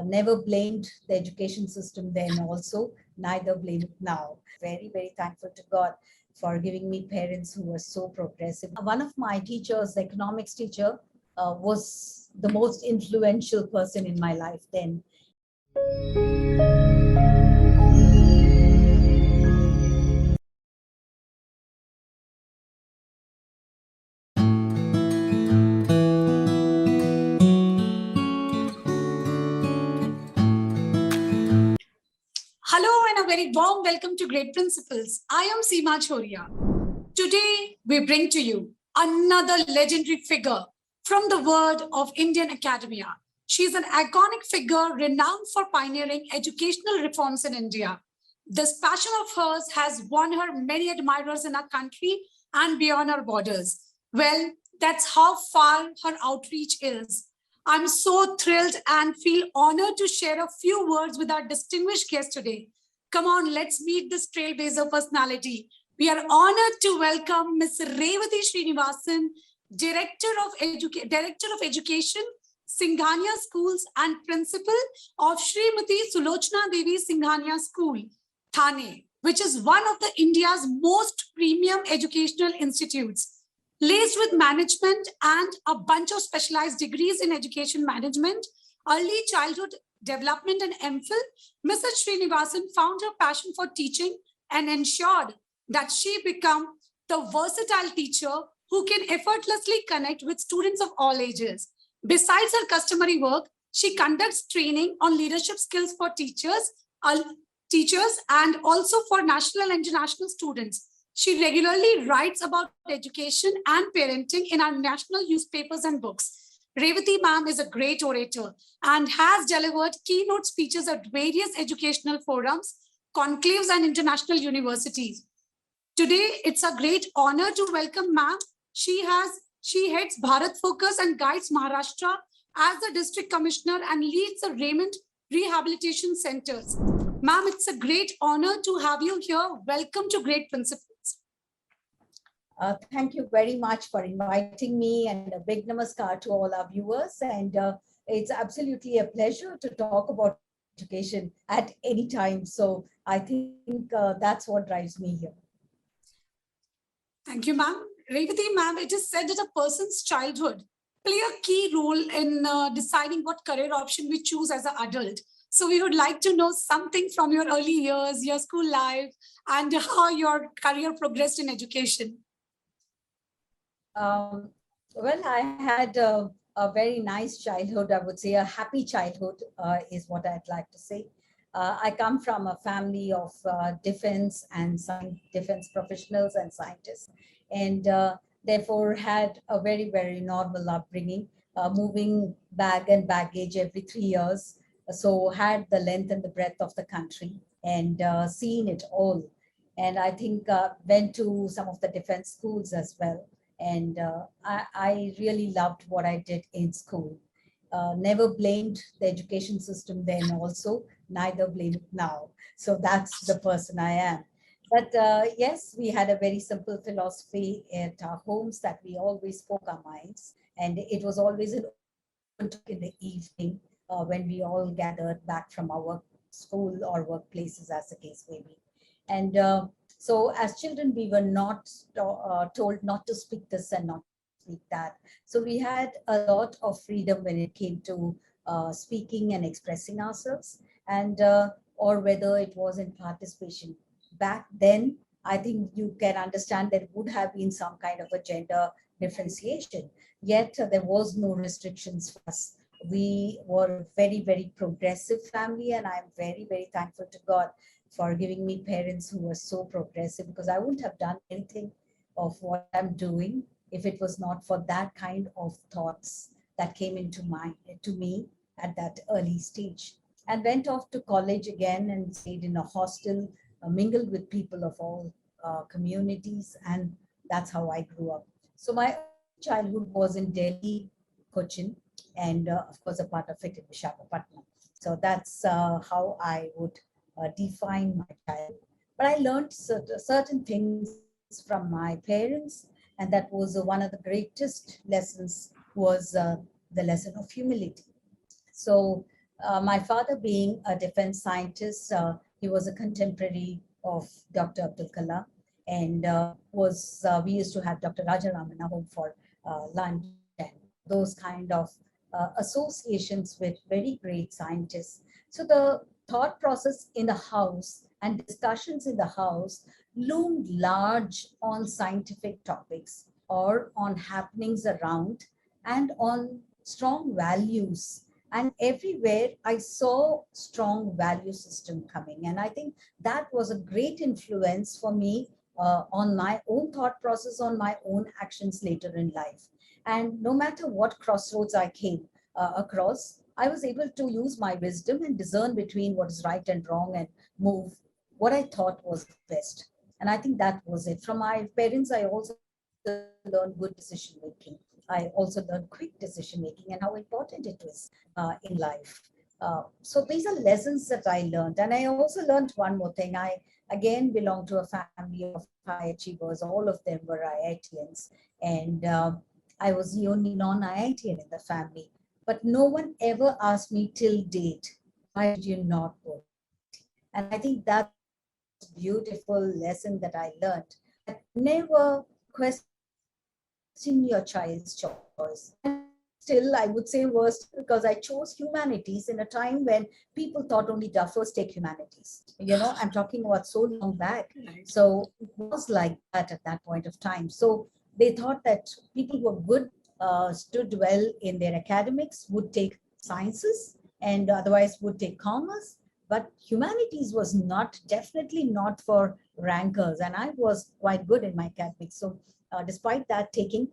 never blamed the education system then also, neither blame it now. Very, very thankful to God for giving me parents who were so progressive. One of my teachers, the economics teacher, was the most influential person in my life then. Hello and a very warm welcome to Great Principles. I am Seema Chhoriya. Today we bring to you another legendary figure from the world of Indian academia. She is an iconic figure renowned for pioneering educational reforms in India. This passion of hers has won her many admirers in our country and beyond our borders. Well, that's how far her outreach is. I'm so thrilled and feel honored to share a few words with our distinguished guest today. Come on, let's meet this trailblazer personality. We are honored to welcome Ms. Revathi Srinivasan, Director of Education, Singhania Schools and Principal of Srimati Sulochanadevi Singhania School, Thane, which is one of India's most premium educational institutes. Laced with management and a bunch of specialized degrees in education management, early childhood development and MPhil, Mrs. Srinivasan found her passion for teaching and ensured that she become the versatile teacher who can effortlessly connect with students of all ages. Besides her customary work, she conducts training on leadership skills for teachers and also for national and international students. She regularly writes about education and parenting in our national newspapers and books. Revathi ma'am is a great orator and has delivered keynote speeches at various educational forums, conclaves, and international universities. Today, it's a great honor to welcome ma'am. She heads Bharat Focus and guides Maharashtra as the district commissioner and leads the Raymond Rehabilitation Centers. Ma'am, it's a great honor to have you here. Welcome to Great Principles. Thank you very much for inviting me, and a big namaskar to all our viewers. And it's absolutely a pleasure to talk about education at any time. So I think that's what drives me here. Thank you, ma'am. Revathi ma'am, it is said that a person's childhood play a key role in deciding what career option we choose as an adult. So we would like to know something from your early years, your school life, and how your career progressed in education. Well, I had a very nice childhood. I would say a happy childhood is what I'd like to say. I come from a family of defense professionals and scientists, and therefore had a very, very normal upbringing, moving bag and baggage every 3 years. So had the length and the breadth of the country and seen it all. And I think went to some of the defense schools as well. And I really loved what I did in school. Never blamed the education system then also, neither blame it now. So that's the person I am. But yes, we had a very simple philosophy at our homes that we always spoke our minds. And it was always an open talk in the evening when we all gathered back from our school or workplaces, as the case may be. And so as children, we were not told not to speak this and not to speak that. So we had a lot of freedom when it came to speaking and expressing ourselves, and or whether it was in participation. Back then, I think you can understand there would have been some kind of a gender differentiation, yet there was no restrictions for us. We were a very, very progressive family, and I'm very, very thankful to God for giving me parents who were so progressive, because I wouldn't have done anything of what I'm doing if it was not for that kind of thoughts that came into me at that early stage. And went off to college again and stayed in a hostel, mingled with people of all communities, and that's how I grew up. So my childhood was in Delhi, Cochin, and of course a part of it in Visakhapatnam. So that's how I would define my child. But I learned certain things from my parents, and that was one of the greatest lessons was the lesson of humility. So My father being a defense scientist, he was a contemporary of Dr. Abdul Kalam, and we used to have Dr. Rajaramana home for lunch and those kind of associations with very great scientists. So the thought process in the house and discussions in the house loomed large on scientific topics or on happenings around and on strong values. And everywhere I saw strong value system coming. And I think that was a great influence for me on my own thought process, on my own actions later in life. And no matter what crossroads I came across, I was able to use my wisdom and discern between what is right and wrong and move what I thought was best. And I think that was it. From my parents, I also learned good decision making. I also learned quick decision making and how important it was in life. So these are lessons that I learned. And I also learned one more thing. I again belong to a family of high achievers. All of them were IITians. And I was the only non-IITian in the family. But no one ever asked me till date, why did you not go to IIT? And I think that's the most beautiful lesson that I learned, that never question your child's choice. And still, I would say worst because I chose humanities in a time when people thought only duffers take humanities. I'm talking about so long back. Right. So it was like that at that point of time. So they thought that people who were good, stood well in their academics would take sciences and otherwise would take commerce. But humanities was not, definitely not for rankers. And I was quite good in my academics. So despite that, taking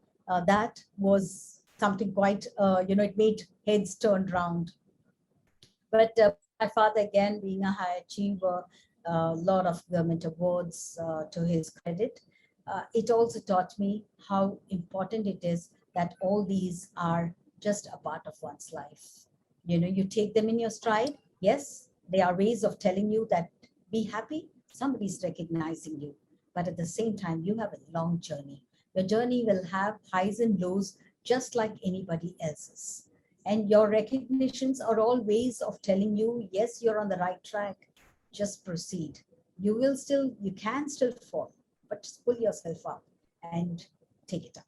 that was something quite, it made heads turn round. But my father, again, being a high achiever, a lot of government awards to his credit, it also taught me how important it is that all these are just a part of one's life. You take them in your stride. Yes, they are ways of telling you that be happy, somebody's recognizing you. But at the same time, you have a long journey. Your journey will have highs and lows just like anybody else's. And your recognitions are all ways of telling you, yes, you're on the right track. Just proceed. You can still fall, but just pull yourself up and take it up.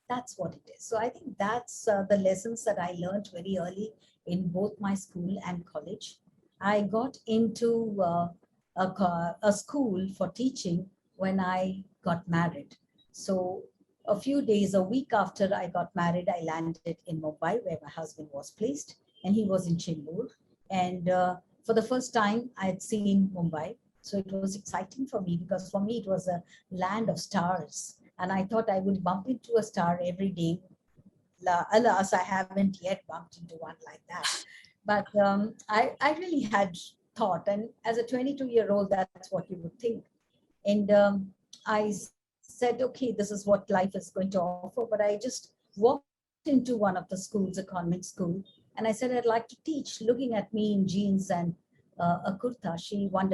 That's what it is. So I think that's the lessons that I learned very early in both my school and college. I got into a school for teaching when I got married. So a few days, a week after I got married, I landed in Mumbai, where my husband was placed, and he was in Chennur. And for the first time, I had seen Mumbai. So it was exciting for me because for me, it was a land of stars. And I thought I would bump into a star every day. Alas, I haven't yet bumped into one like that. But I really had thought, and as a 22-year-old, that's what you would think. And I said, okay, this is what life is going to offer. But I just walked into one of the schools, a convent school, and I said, I'd like to teach. Looking at me in jeans and a kurta,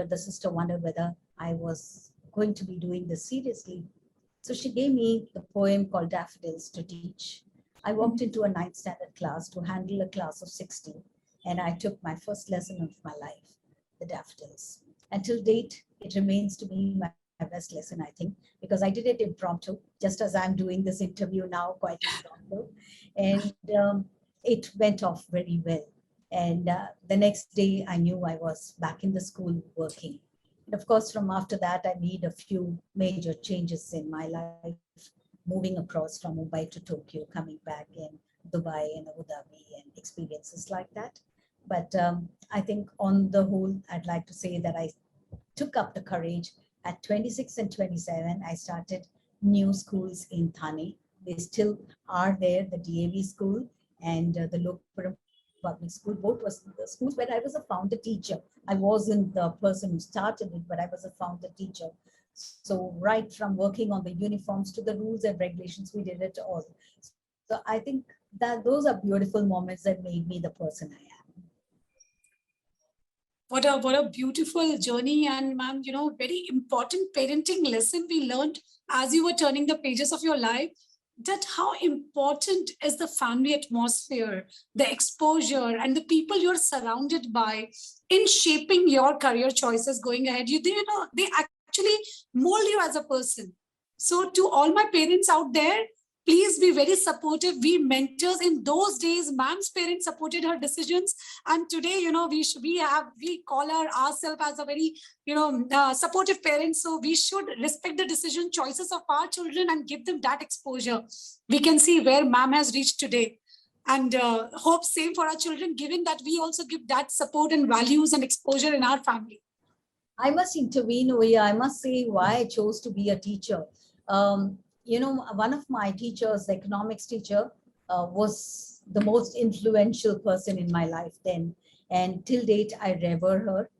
the sister wondered whether I was going to be doing this seriously. So she gave me the poem called Daffodils to teach. I walked into a ninth standard class to handle a class of 60, and I took my first lesson of my life, the Daffodils. Until date, it remains to be my best lesson, I think, because I did it impromptu, just as I'm doing this interview now, quite impromptu. And it went off very well. And the next day, I knew I was back in the school working. And of course, from after that, I made a few major changes in my life, moving across from Mumbai to Tokyo, coming back in Dubai and Abu Dhabi and experiences like that. But I think on the whole, I'd like to say that I took up the courage. At 26 and 27, I started new schools in Thane. They still are there, the DAV school and the Lokpuram Public School. Both was the schools where I was a founder teacher. I wasn't the person who started it, but I was a founder teacher. So right from working on the uniforms to the rules and regulations, we did it all. So I think that those are beautiful moments that made me the person I am. What a beautiful journey, and ma'am, very important parenting lesson we learned as you were turning the pages of your life. that how important is the family atmosphere, the exposure, and the people you're surrounded by in shaping your career choices going ahead. They actually mold you as a person. So to all my parents out there, please be very supportive. We mentors in those days, ma'am's parents supported her decisions, and today, we call ourselves as a very supportive parents. So we should respect the decision choices of our children and give them that exposure. We can see where ma'am has reached today, and hope same for our children, given that we also give that support and values and exposure in our family. I must intervene over here. I must say why I chose to be a teacher. One of my teachers, the economics teacher, was the most influential person in my life then. And till date, I revere her.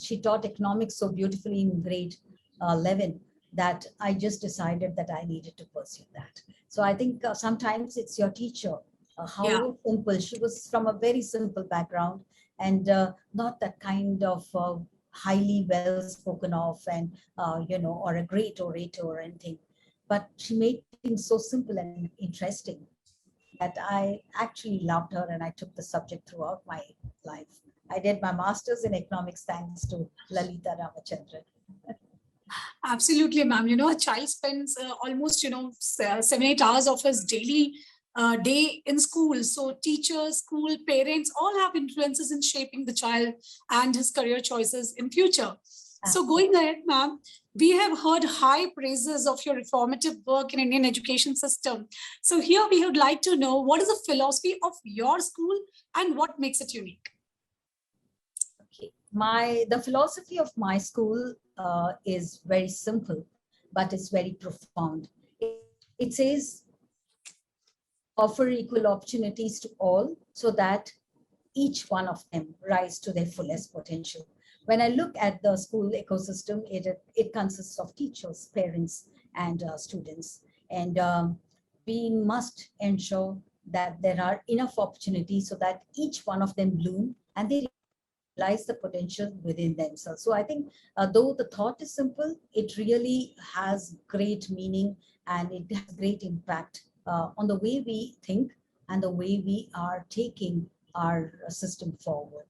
She taught economics so beautifully in grade 11 that I just decided that I needed to pursue that. So I think sometimes it's your teacher, how simple. She was from a very simple background, and not that kind of highly well spoken of, and or a great orator or anything, but she made things so simple and interesting that I actually loved her, and I took the subject throughout my life. I did my master's in economics thanks to Lalita Ramachandran. Absolutely, ma'am. A child spends almost 7-8 hours of his daily day in school. So teachers, school, parents all have influences in shaping the child and his career choices in future. So going ahead, ma'am, we have heard high praises of your reformative work in Indian education system. So here we would like to know, what is the philosophy of your school and what makes it unique? Okay, the philosophy of my school is very simple, but it's very profound. It says, offer equal opportunities to all so that each one of them rise to their fullest potential. When I look at the school ecosystem, it consists of teachers, parents, and students. And we must ensure that there are enough opportunities so that each one of them bloom and they realize the potential within themselves. So I think though the thought is simple, it really has great meaning and it has great impact on the way we think and the way we are taking our system forward.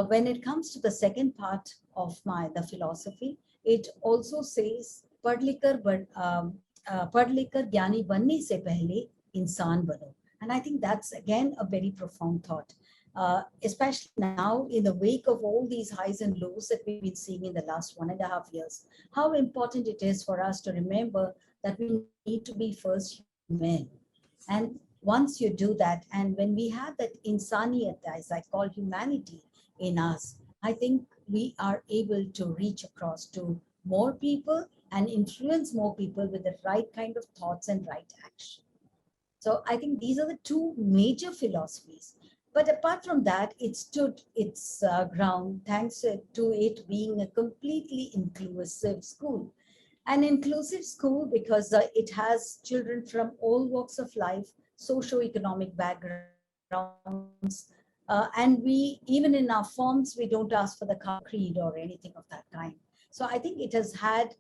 When it comes to the second part of the philosophy, it also says, पढ़ लिखकर ज्ञानी बनने से पहले इंसान बनो. And I think that's again a very profound thought. Especially now in the wake of all these highs and lows that we've been seeing in the last 1.5 years, how important it is for us to remember that we need to be first human. And once you do that, and when we have that insaniyat, as I call humanity in us, I think we are able to reach across to more people and influence more people with the right kind of thoughts and right action. So I think these are the two major philosophies. But apart from that, it stood its ground thanks to it being a completely inclusive school. An inclusive school because it has children from all walks of life, socio-economic backgrounds, and even in our forms, we don't ask for the creed or anything of that kind. So I think it has had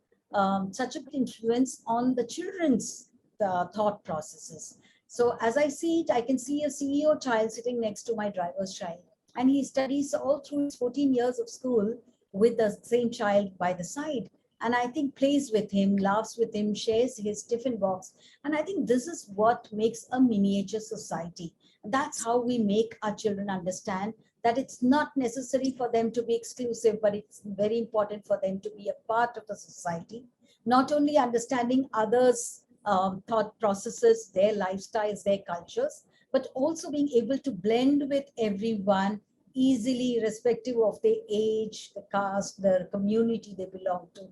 such a good influence on the children's thought processes. So as I see it, I can see a CEO child sitting next to my driver's child, and he studies all through his 14 years of school with the same child by the side. And I think plays with him, laughs with him, shares his tiffin box. And I think this is what makes a miniature society. That's how we make our children understand that it's not necessary for them to be exclusive, but it's very important for them to be a part of the society. Not only understanding others' thought processes, their lifestyles, their cultures, but also being able to blend with everyone easily, irrespective of their age, the caste, the community they belong to,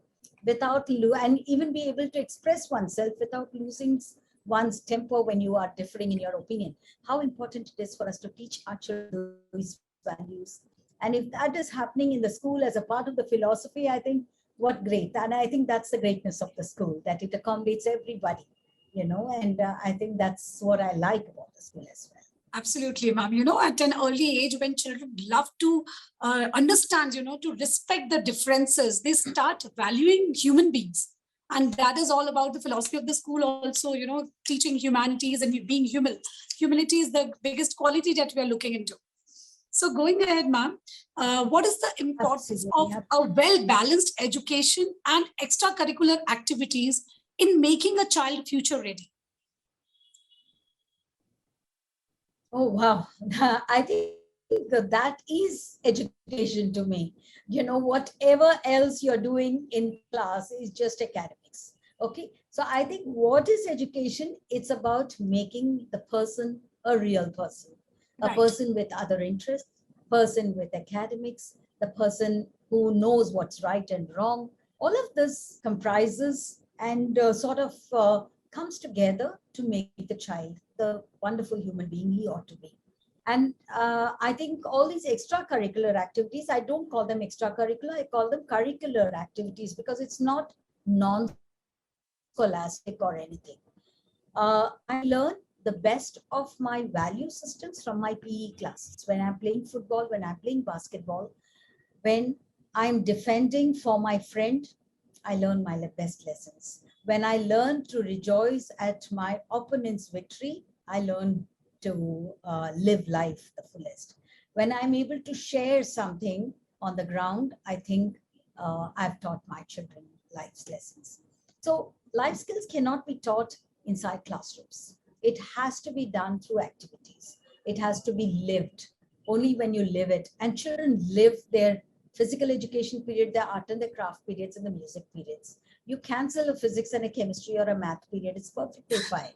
and even be able to express oneself without losing one's temper when you are differing in your opinion. How important it is for us to teach our children these values. And if that is happening in the school as a part of the philosophy, I think what great. And I think that's the greatness of the school, that it accommodates everybody, and I think that's what I like about the school as well. Absolutely, ma'am. At an early age, when children love to understand, to respect the differences, they start valuing human beings. And that is all about the philosophy of the school also, teaching humanities and being humility is the biggest quality that we are looking into. So going ahead, ma'am, what is the importance of a well-balanced education and extracurricular activities in making a child future ready? Oh, wow. I think that is education to me. Whatever else you're doing in class is just academics. Okay. So I think what is education? It's about making the person a real person, a person with other interests, person with academics, the person who knows what's right and wrong. All of this comprises and comes together to make the child the wonderful human being he ought to be. And I think all these extracurricular activities, I don't call them extracurricular, I call them curricular activities because it's not non-scholastic or anything. I learn the best of my value systems from my PE classes. When I'm playing football, when I'm playing basketball, when I'm defending for my friend, I learn my best lessons. When I learn to rejoice at my opponent's victory, I learn to live life the fullest. When I'm able to share something on the ground, I think I've taught my children life's lessons. So life skills cannot be taught inside classrooms. It has to be done through activities. It has to be lived. Only when you live it, and children live their physical education period, their art and their craft periods, and the music periods. You cancel a physics and a chemistry or a math period, it's perfectly fine,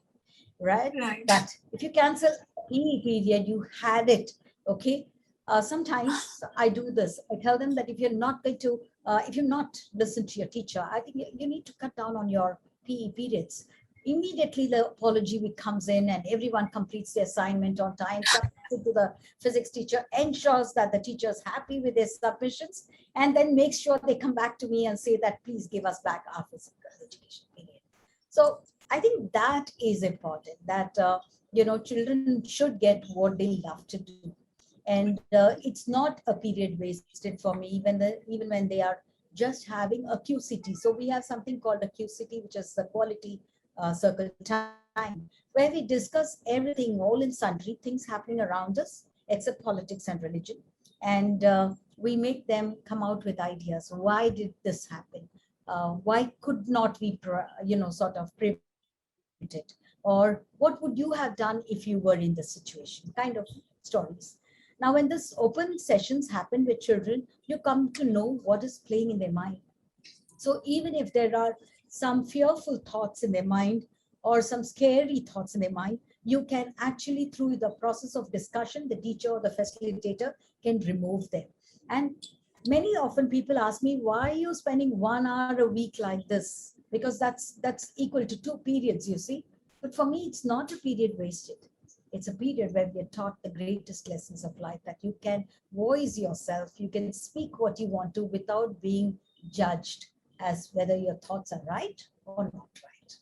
right? But if you cancel a PE period, you had it, okay? Sometimes I do this. I tell them that if you're not going to, if you're not listen to your teacher, I think you need to cut down on your PE periods. Immediately the apology week comes in and everyone completes their assignment on time, submits it to the physics teacher, ensures that the teacher is happy with their submissions, and then makes sure they come back to me and say that please give us back our physical education period. So I think that is important, that children should get what they love to do. And it's not a period wasted for me, even when they are just having a QCT. So we have something called a QCT, which is the quality circle time, where we discuss everything, all in sundry things happening around us, except politics and religion. And we make them come out with ideas. Why did this happen? Why could not we, prevent it? Or what would you have done if you were in the situation? Kind of stories. Now, when this open sessions happen with children, you come to know what is playing in their mind. So even if there are some fearful thoughts in their mind or some scary thoughts in their mind, you can actually, through the process of discussion, the teacher or the facilitator can remove them. And many often people ask me, why are you spending 1 hour a week like this? Because that's equal to 2 periods, you see. But for me, it's not a period wasted. It's a period where we are taught the greatest lessons of life, that you can voice yourself, you can speak what you want to without being judged as whether your thoughts are right or not right.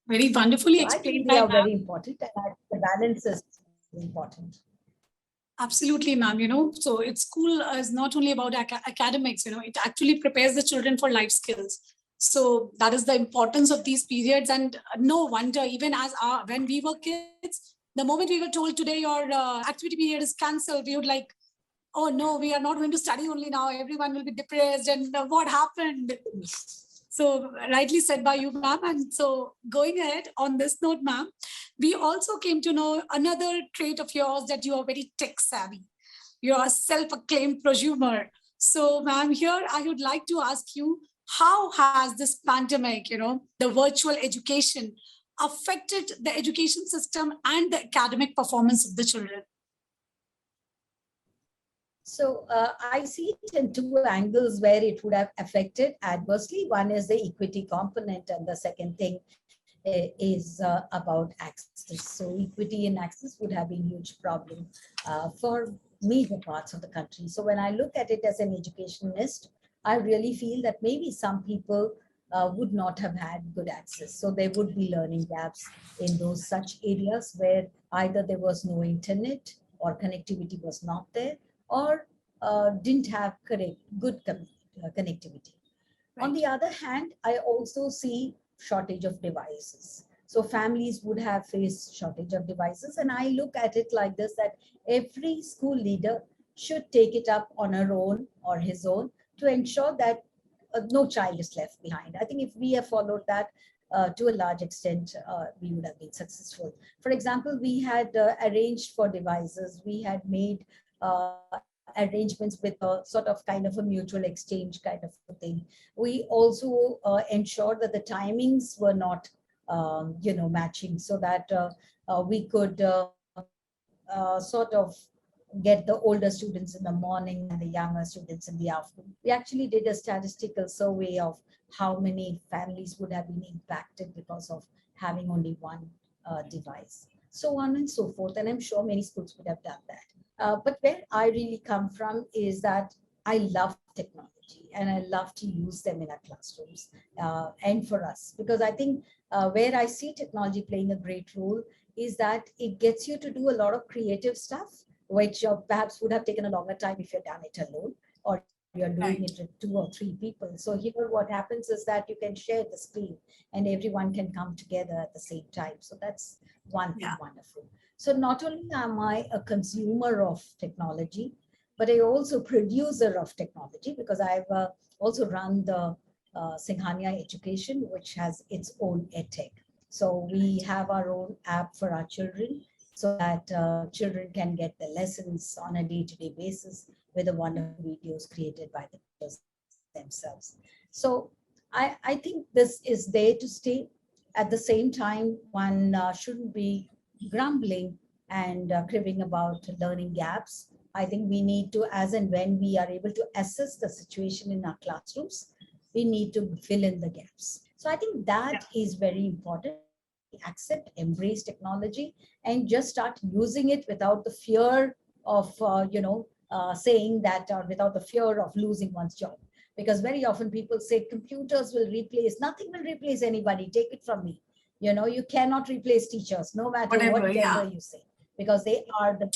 Very wonderfully explained. I think they are very important, and the balance is important. Absolutely, ma'am. So it's school is not only about academics, it actually prepares the children for life skills. So that is the importance of these periods. And no wonder, even as when we were kids, the moment we were told today your activity period is cancelled, we would like, oh no, we are not going to study only now. Everyone will be depressed. And what happened? So rightly said by you, ma'am. And so going ahead on this note, ma'am, we also came to know another trait of yours, that you are very tech savvy. You are a self-acclaimed prosumer. So ma'am, here I would like to ask you, how has this pandemic, the virtual education, affected the education system and the academic performance of the children? So I see it in 2 angles where it would have affected adversely. One is the equity component, and the second thing is about access. So equity in access would have been a huge problem for major parts of the country. So when I look at it as an educationist, I really feel that maybe some people would not have had good access. So there would be learning gaps in those such areas where either there was no internet or connectivity was not there, or didn't have good connectivity. On the other hand, I also see shortage of devices. So families would have faced shortage of devices. And I look at it like this, that every school leader should take it up on her own or his own to ensure that no child is left behind. I think if we have followed that to a large extent, we would have been successful. For example, we had arranged for devices. We had made arrangements with a sort of kind of a mutual exchange kind of a thing. We also ensured that the timings were not, matching, so that we could sort of get the older students in the morning and the younger students in the afternoon. We actually did a statistical survey of how many families would have been impacted because of having only one device, so on and so forth. And I'm sure many schools would have done that. But where I really come from is that I love technology and I love to use them in our classrooms and for us, because I think where I see technology playing a great role is that it gets you to do a lot of creative stuff, which perhaps would have taken a longer time if you'd done it alone, or you're doing it with 2 or 3 people. So here what happens is that you can share the screen and everyone can come together at the same time. So that's one thing wonderful. So not only am I a consumer of technology, but I also producer of technology, because I've also run the Singhania education, which has its own edtech. So we have our own app for our children, so that children can get the lessons on a day-to-day basis with the wonderful videos created by the teachers themselves. So I think this is there to stay. At the same time, one shouldn't be grumbling and cribbing about learning gaps. I think we need to, as and when we are able to assess the situation in our classrooms, we need to fill in the gaps. So I think that is very important. Accept, embrace technology, and just start using it without the fear of, saying that, or without the fear of losing one's job. Because very often people say computers will replace, nothing will replace anybody, take it from me. You cannot replace teachers, no matter whatever you say, because they are the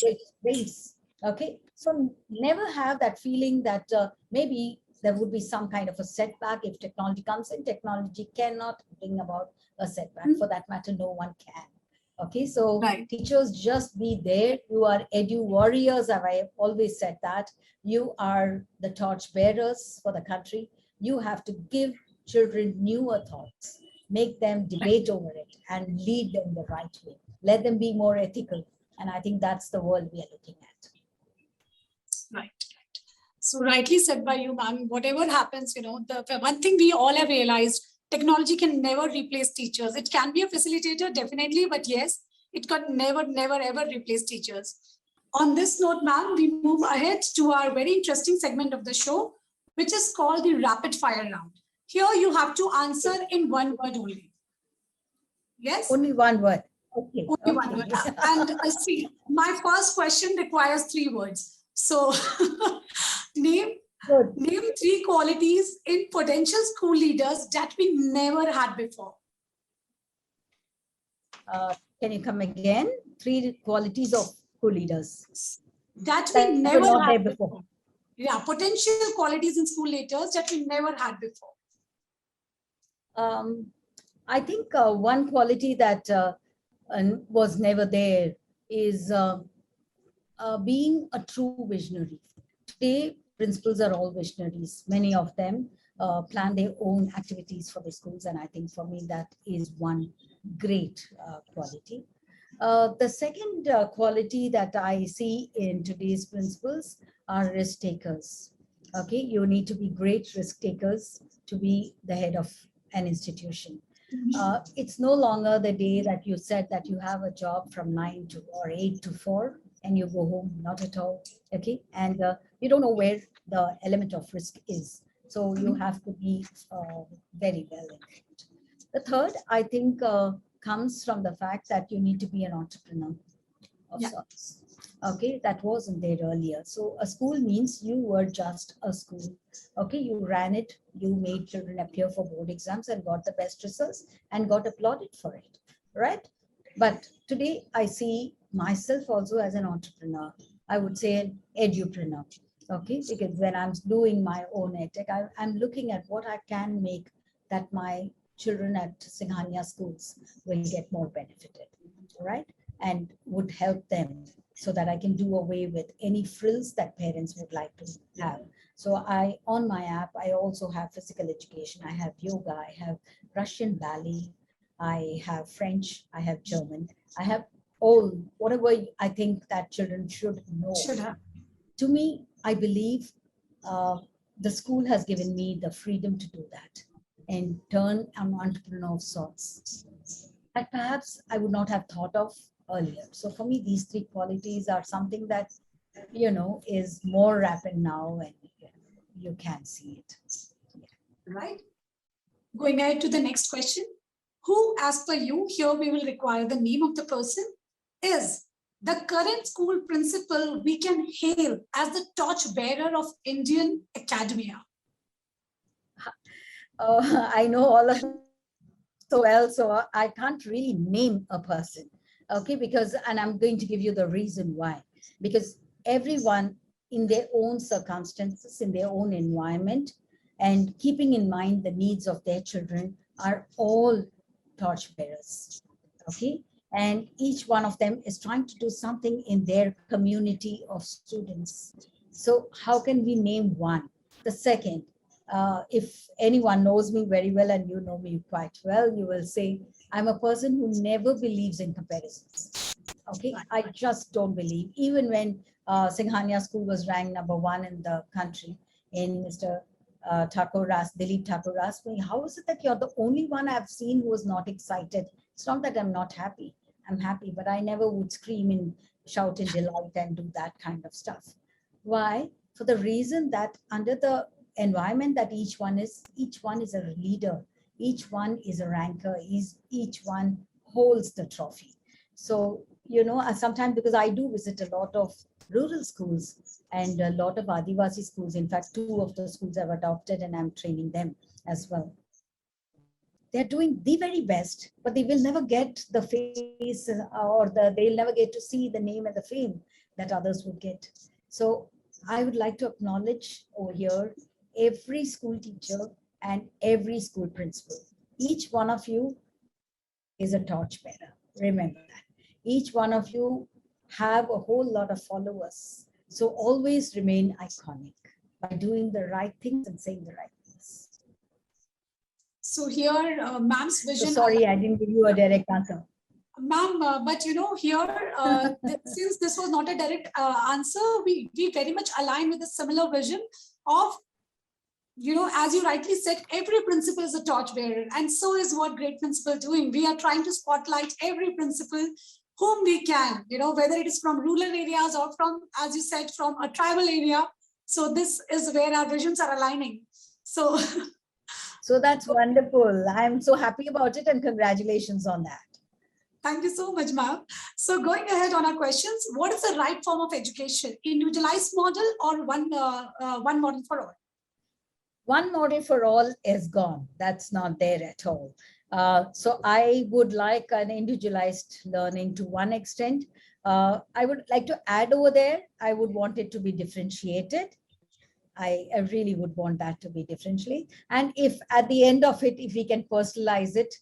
base. Okay, so never have that feeling that maybe there would be some kind of a setback if technology comes in. Technology cannot bring about a setback. For that matter, no one can. Okay, so teachers, just be there. You are edu warriors, as I have always said that. You are the torch bearers for the country. You have to give children newer thoughts, make them debate over it, and lead them the right way. Let them be more ethical. And I think that's the world we are looking at. Right. So rightly said by you, ma'am. Whatever happens, the one thing we all have realized, technology can never replace teachers. It can be a facilitator, definitely, but yes, it could never, ever replace teachers. On this note, ma'am, we move ahead to our very interesting segment of the show, which is called the rapid fire round. Here you have to answer in one word only. Yes? Only one word. Okay. Only one word. And see, my first question requires 3 words. So name 3 qualities in potential school leaders that we never had before. Can you come again? 3 qualities of school leaders that we never had before. Yeah, potential qualities in school leaders that we never had before. I think one quality that was never there is being a true visionary. Today, principals are all visionaries. Many of them plan their own activities for the schools, and I think for me that is one great quality. The second quality that I see in today's principals are risk takers. Okay, you need to be great risk takers to be the head of an institution. It's no longer the day that you said that you have a job from 9 to or 8 to 4 and you go home, not at all. Okay, and you don't know where the element of risk is. So you have to be very well informed. The third, I think, comes from the fact that you need to be an entrepreneur of sorts. Okay, that wasn't there earlier. So a school means you were just a school. Okay, you ran it, you made children appear for board exams and got the best results and got applauded for it, right? But today I see myself also as an entrepreneur. I would say an edupreneur. Okay, because when I'm doing my own edtech, I'm looking at what I can make that my children at Singhania schools will get more benefited, right? And would help them so that I can do away with any frills that parents would like to have. So on my app, I also have physical education. I have yoga, I have Russian ballet, I have French, I have German, I have all, whatever I think that children should know. Should have. To me, I believe uh, the school has given me the freedom to do that and turn an entrepreneur of sorts that perhaps I would not have thought of earlier. So for me, these three qualities are something that, is more rapid now, and you can see it. Right. Going ahead to the next question. Who, as per you, here we will require the name of the person, is the current school principal we can hail as the torch bearer of Indian academia? I know all of them so well, so I can't really name a person. Okay, and I'm going to give you the reason why. Because everyone in their own circumstances, in their own environment, and keeping in mind the needs of their children are all torchbearers. Okay, and each one of them is trying to do something in their community of students. So how can we name one? The second, if anyone knows me very well, and you know me quite well, you will say I'm a person who never believes in comparisons. Okay, I just don't believe. Even when Singhania school was ranked #1 in the country, in Mr. Dilip Thakur asked me, how is it that you're the only one I've seen who was not excited? It's not that I'm not happy. I'm happy, but I never would scream and shout in delight and do that kind of stuff. Why? For the reason that under the environment that each one is a leader, each one is a ranker, each one holds the trophy. So, sometimes, because I do visit a lot of rural schools and a lot of Adivasi schools. In fact, 2 of the schools I've adopted and I'm training them as well. They're doing the very best, but they will never get the face they'll never get to see the name and the fame that others would get. So I would like to acknowledge over here every school teacher and every school principal. Each one of you is a torchbearer. Remember that. Each one of you have a whole lot of followers. So always remain iconic by doing the right things and saying the right things. So here, ma'am's vision. So sorry, I didn't give you a direct answer. Ma'am, but here, since this was not a direct answer, we very much align with a similar vision of, as you rightly said, every principal is a torchbearer, and so is what Great Principal doing. We are trying to spotlight every principal whom we can, whether it is from rural areas or from, as you said, from a tribal area. So this is where our visions are aligning. So, so that's wonderful. I'm so happy about it, and congratulations on that. Thank you so much, ma'am. So going ahead on our questions, what is the right form of education? Individualized model or one model for all? One model for all is gone. That's not there at all. So I would like an individualized learning to one extent. I would like to add over there, I would want it to be differentiated. I really would want that to be differentially. And if at the end of it, if we can personalize it,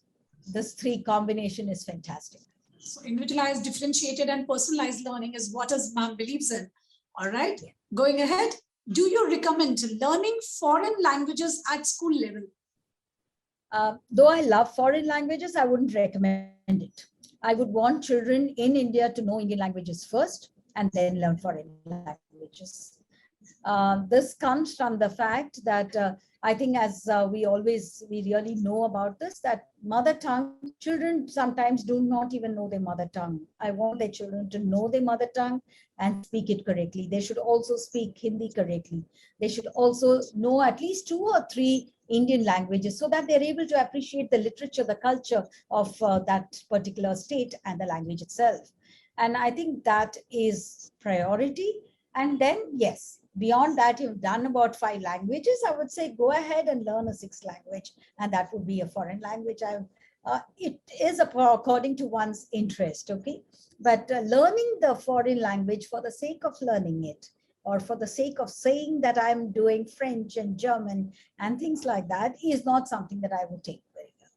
this 3 combination is fantastic. So individualized, differentiated, and personalized learning is what as ma'am believes in. All right. Yeah. Going ahead, do you recommend learning foreign languages at school level? Though I love foreign languages, I wouldn't recommend it. I would want children in India to know Indian languages first and then learn foreign languages. This comes from the fact that I think, as we really know about this, that mother tongue, children sometimes do not even know their mother tongue. I want their children to know their mother tongue and speak it correctly. They should also speak Hindi correctly. They should also know at least 2 or 3 Indian languages so that they're able to appreciate the literature, the culture of that particular state and the language itself. And I think that is priority. And then, yes, beyond that, you've done about 5 languages. I would say go ahead and learn a 6th language, and that would be a foreign language. It is according to one's interest, okay? But learning the foreign language for the sake of learning it or for the sake of saying that I'm doing French and German and things like that is not something that I would take very well.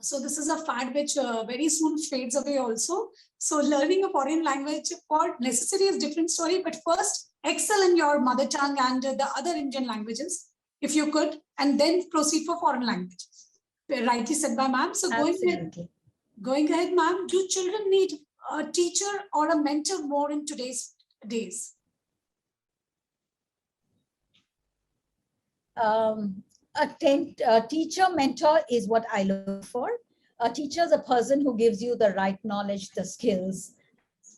So this is a fad which very soon fades away also. So learning a foreign language for necessary is different story, but first excel in your mother tongue and the other Indian languages, if you could, and then proceed for foreign languages. Rightly said by ma'am. So going ahead, ma'am, do children need a teacher or a mentor more in today's days? A teacher mentor is what I look for. A teacher is a person who gives you the right knowledge, the skills,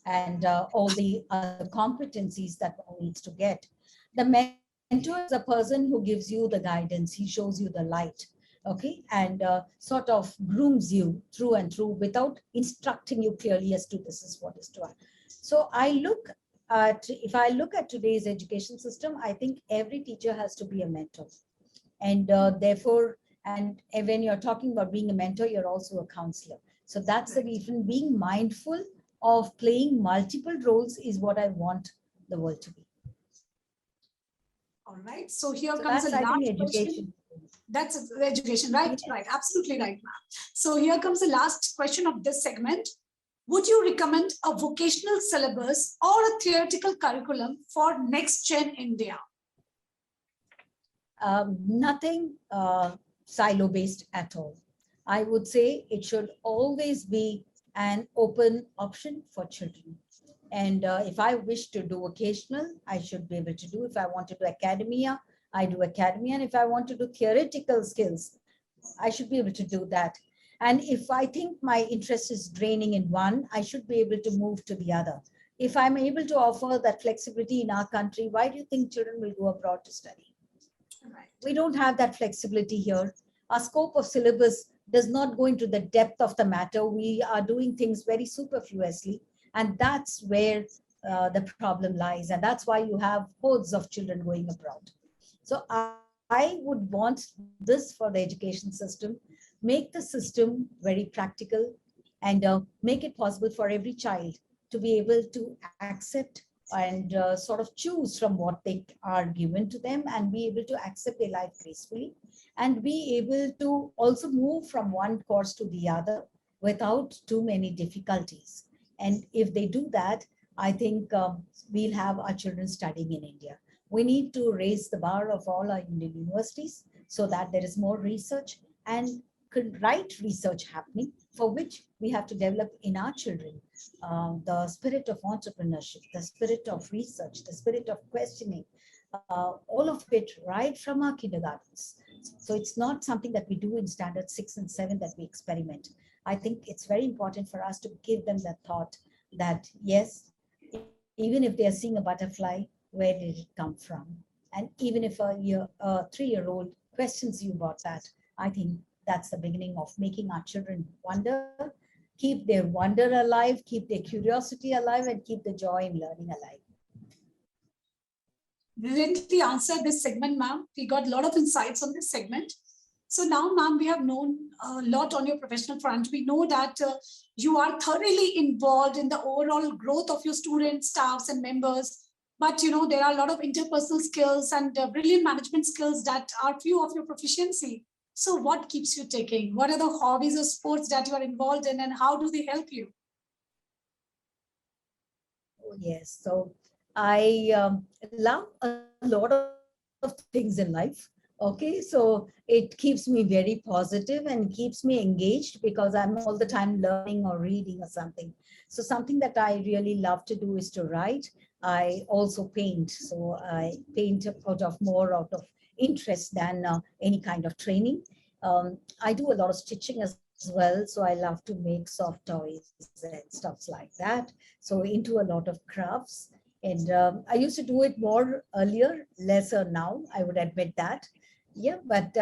and all the other competencies that one needs to get. The mentor is a person who gives you the guidance. He shows you the light, okay, and sort of grooms you through and through without instructing you clearly as to this is what is to happen. So if I look at today's education system, I think every teacher has to be a mentor. And therefore, and when you're talking about being a mentor, you're also a counselor. So that's the reason being mindful of playing multiple roles is what I want the world to be. All right. So here comes a last question. That's education, right? Yes. Right. Absolutely right, ma'am. So here comes the last question of this segment. Would you recommend a vocational syllabus or a theoretical curriculum for next gen India? Nothing silo-based at all. I would say it should always be an open option for children. And if I wish to do vocational, I should be able to do. If I want to do academia, I do academia. And if I want to do theoretical skills, I should be able to do that. And if I think my interest is draining in one, I should be able to move to the other. If I'm able to offer that flexibility in our country, why do you think children will go abroad to study? Right. We don't have that flexibility here. Our scope of syllabus does not go into the depth of the matter. We are doing things very superfluously. And that's where the problem lies. And that's why you have hordes of children going abroad. So I would want this for the education system, make the system very practical and make it possible for every child to be able to accept and sort of choose from what they are given to them and be able to accept their life gracefully and be able to also move from one course to the other without too many difficulties. And if they do that, I think we'll have our children studying in India. We need to raise the bar of all our Indian universities so that there is more research and right research happening, for which we have to develop in our children the spirit of entrepreneurship, the spirit of research, the spirit of questioning, all of it right from our kindergartens. So it's not something that we do in standard 6 and 7 that we experiment. I think it's very important for us to give them that thought that, yes, even if they're seeing a butterfly, where did it come from? And even if a 3-year-old questions you about that, I think that's the beginning of making our children wonder, keep their wonder alive, keep their curiosity alive, and keep the joy in learning alive. Brilliantly answered this segment, ma'am. We got a lot of insights on this segment. So now, ma'am, we have known a lot on your professional front. We know that you are thoroughly involved in the overall growth of your students, staffs, and members. But, you know, there are a lot of interpersonal skills and brilliant management skills that are few of your proficiency. So what keeps you ticking? What are the hobbies or sports that you are involved in, and how do they help you? Oh, yes. So I love a lot of things in life. Okay, so it keeps me very positive and keeps me engaged because I'm all the time learning or reading or something. So something that I really love to do is to write. I also paint. So I paint out of interest than any kind of training. I do a lot of stitching as well. So I love to make soft toys and stuff like that. So into a lot of crafts. And I used to do it more earlier, lesser now, I would admit that. Yeah, but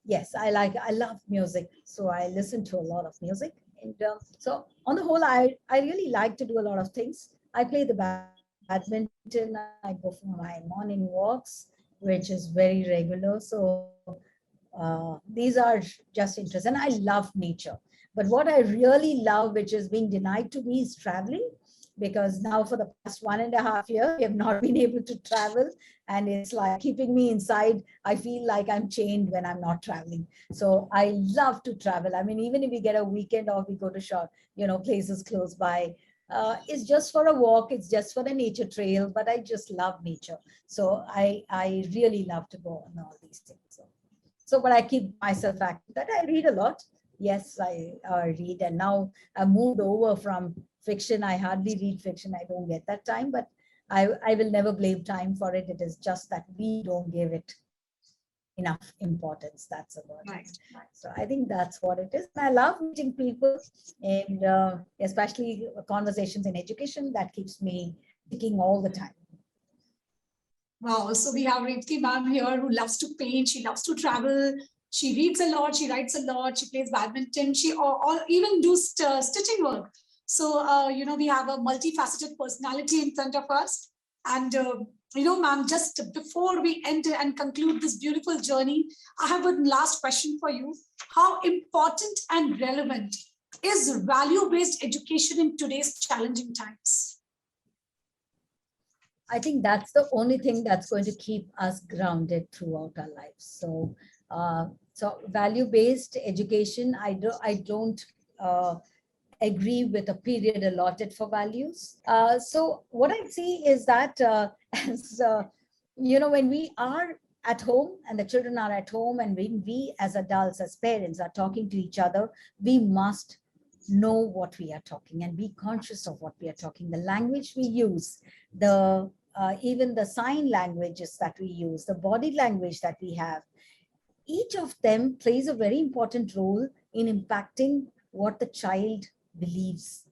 yes, I love music. So I listen to a lot of music. And so on the whole, I really like to do a lot of things. I play the badminton. I go for my morning walks, which is very regular. So these are just interests. And I love nature. But what I really love, which is being denied to me, is traveling. because now for the past 1.5 years, we have not been able to travel. And it's like keeping me inside. I feel like I'm chained when I'm not traveling. So I love to travel. I mean, even if we get a weekend off, we go to shop, places close by. It's just for a walk. It's just for the nature trail, but I just love nature. So I really love to go on all these things. But I keep myself active. That I read a lot. Yes, I read, and now I moved over from fiction. I hardly read fiction. I don't get that time, but I will never blame time for it. It is just that we don't give it enough importance. That's about Right. it. So I think that's what it is. I love meeting people, and especially conversations in education. That keeps me thinking all the time. Wow. So we have Revathi ma'am here who loves to paint. She loves to travel. She reads a lot. She writes a lot. She plays badminton. She or even do stitching work. So, we have a multifaceted personality in front of us. And, ma'am, just before we end and conclude this beautiful journey, I have one last question for you. How important and relevant is value-based education in today's challenging times? I think that's the only thing that's going to keep us grounded throughout our lives. So value-based education, I don't agree with a period allotted for values. So what I see is that as when we are at home and the children are at home, and when we as adults, as parents, are talking to each other, we must know what we are talking and be conscious of what we are talking. The language we use, the even the sign languages that we use, the body language that we have, each of them plays a very important role in impacting what the child believes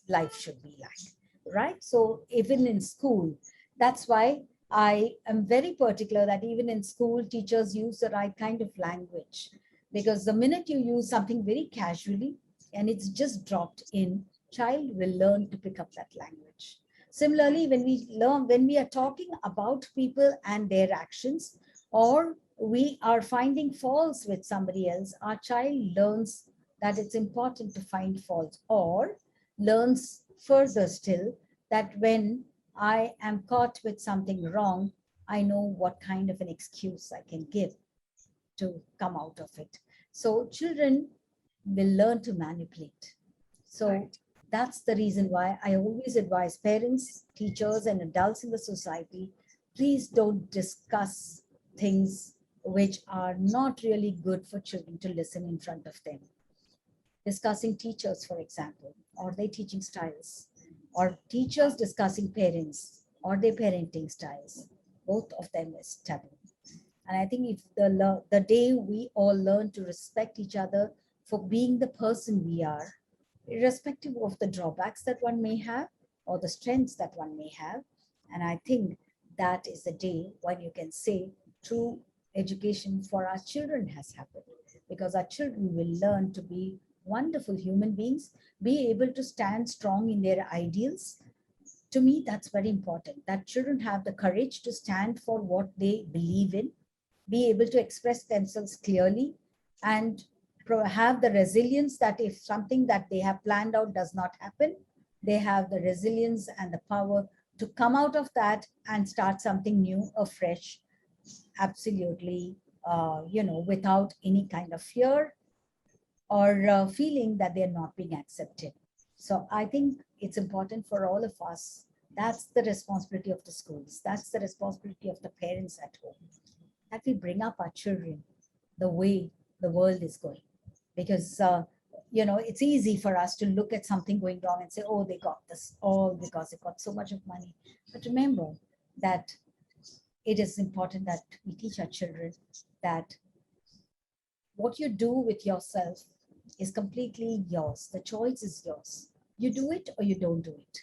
life should be like, right? So even in school, that's why I am very particular that even in school, teachers use the right kind of language, because the minute you use something very casually and it's just dropped in, child will learn to pick up that language. Similarly, when we are talking about people and their actions, or we are finding faults with somebody else, our child learns that it's important to find faults, or learns further still that when I am caught with something wrong, I know what kind of an excuse I can give to come out of it. So children will learn to manipulate. So Right. that's the reason why I always advise parents, teachers, and adults in the society, please don't discuss things which are not really good for children to listen in front of them. Discussing teachers, for example, or their teaching styles, or teachers discussing parents or their parenting styles, both of them is taboo. And I think if the day we all learn to respect each other for being the person we are, irrespective of the drawbacks that one may have or the strengths that one may have, and I think that is the day when you can say true education for our children has happened, because our children will learn to be wonderful human beings, be able to stand strong in their ideals. To me, that's very important, that children have the courage to stand for what they believe in, be able to express themselves clearly, and have the resilience that if something that they have planned out does not happen, they have the resilience and the power to come out of that and start something new, afresh, absolutely, without any kind of fear or feeling that they're not being accepted. So I think it's important for all of us. That's the responsibility of the schools. That's the responsibility of the parents at home, that we bring up our children the way the world is going. Because, it's easy for us to look at something going wrong and say, oh, they got this all because they got so much of money. But remember that it is important that we teach our children that what you do with yourself is completely yours. The choice is yours. You do it or you don't do it.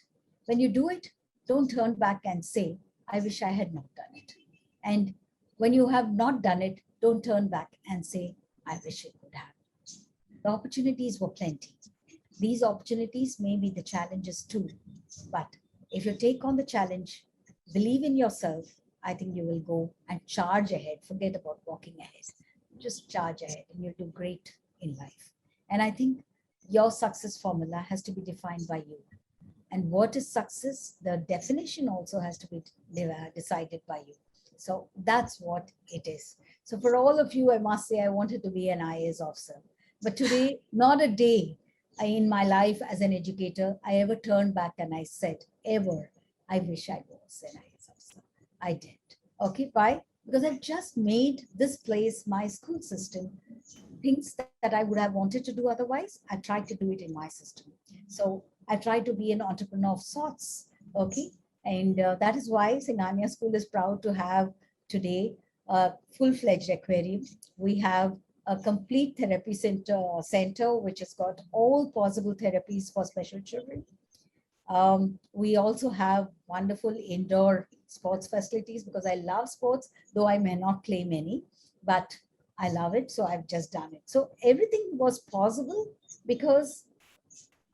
When you do it, don't turn back and say, I wish I had not done it. And when you have not done it, don't turn back and say, I wish I could have. The opportunities were plenty. These opportunities may be the challenges too. But if you take on the challenge, believe in yourself, I think you will go and charge ahead. Forget about walking ahead. Just charge ahead and you'll do great in life. And I think your success formula has to be defined by you. And what is success? The definition also has to be decided by you. So that's what it is. So for all of you, I must say, I wanted to be an IAS officer. But today, not a day in my life as an educator, I ever turned back and I said, ever, I wish I was an IAS officer. I did. Okay, why? Because I've just made this place, my school system, things that I would have wanted to do otherwise. I tried to do it in my system. So I tried to be an entrepreneur of sorts. Okay. And that is why Singhania School is proud to have today a full-fledged aquarium. We have a complete therapy center which has got all possible therapies for special children. We also have wonderful indoor sports facilities because I love sports, though I may not claim any, but I love it. So I've just done it. So everything was possible because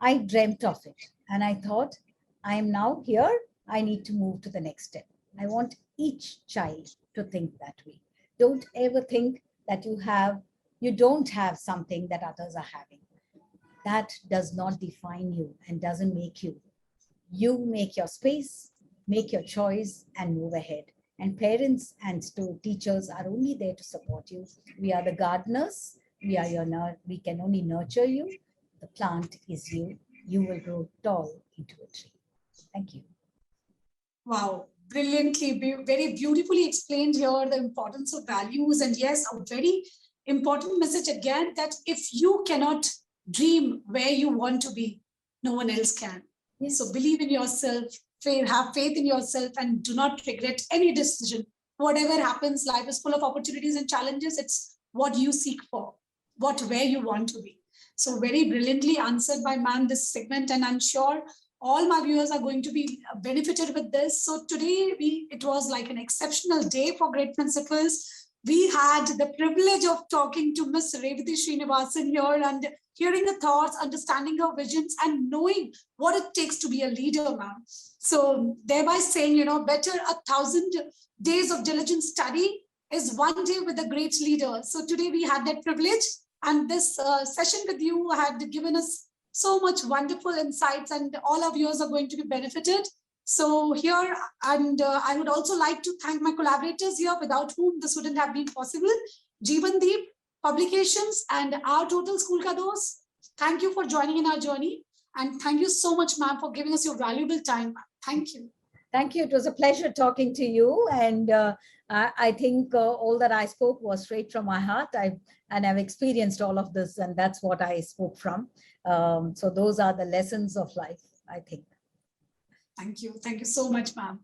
I dreamt of it. And I thought, I am now here. I need to move to the next step. I want each child to think that way. Don't ever think that you don't have something that others are having. That does not define you and doesn't make you. You make your space, make your choice, and move ahead. And parents and teachers are only there to support you. We are the gardeners. We can only nurture you. The plant is you. You will grow tall into a tree. Thank you. Wow, brilliantly, very beautifully explained here the importance of values. And yes, a very important message again, that if you cannot dream where you want to be, no one else can. Yes. So believe in yourself, have faith in yourself, and do not regret any decision. Whatever happens, life is full of opportunities and challenges. It's what you seek for, where you want to be. So very brilliantly answered by ma'am this segment, and I'm sure all my viewers are going to be benefited with this. So today it was like an exceptional day for Great Principles. We had the privilege of talking to Miss Revathi Srinivasan here and hearing her thoughts, understanding her visions, and knowing what it takes to be a leader, ma'am. So thereby saying, better 1,000 days of diligent study is one day with a great leader. So today we had that privilege, and this session with you had given us so much wonderful insights, and all our viewers are going to be benefited. So here, and I would also like to thank my collaborators here, without whom this wouldn't have been possible. Jeevandeep Publications and our Total School Ka Dost. Thank you for joining in our journey. And thank you so much, ma'am, for giving us your valuable time. Thank you. Thank you. It was a pleasure talking to you. And I think all that I spoke was straight from my heart. I've experienced all of this, and that's what I spoke from. So those are the lessons of life, I think. Thank you. Thank you so much, ma'am.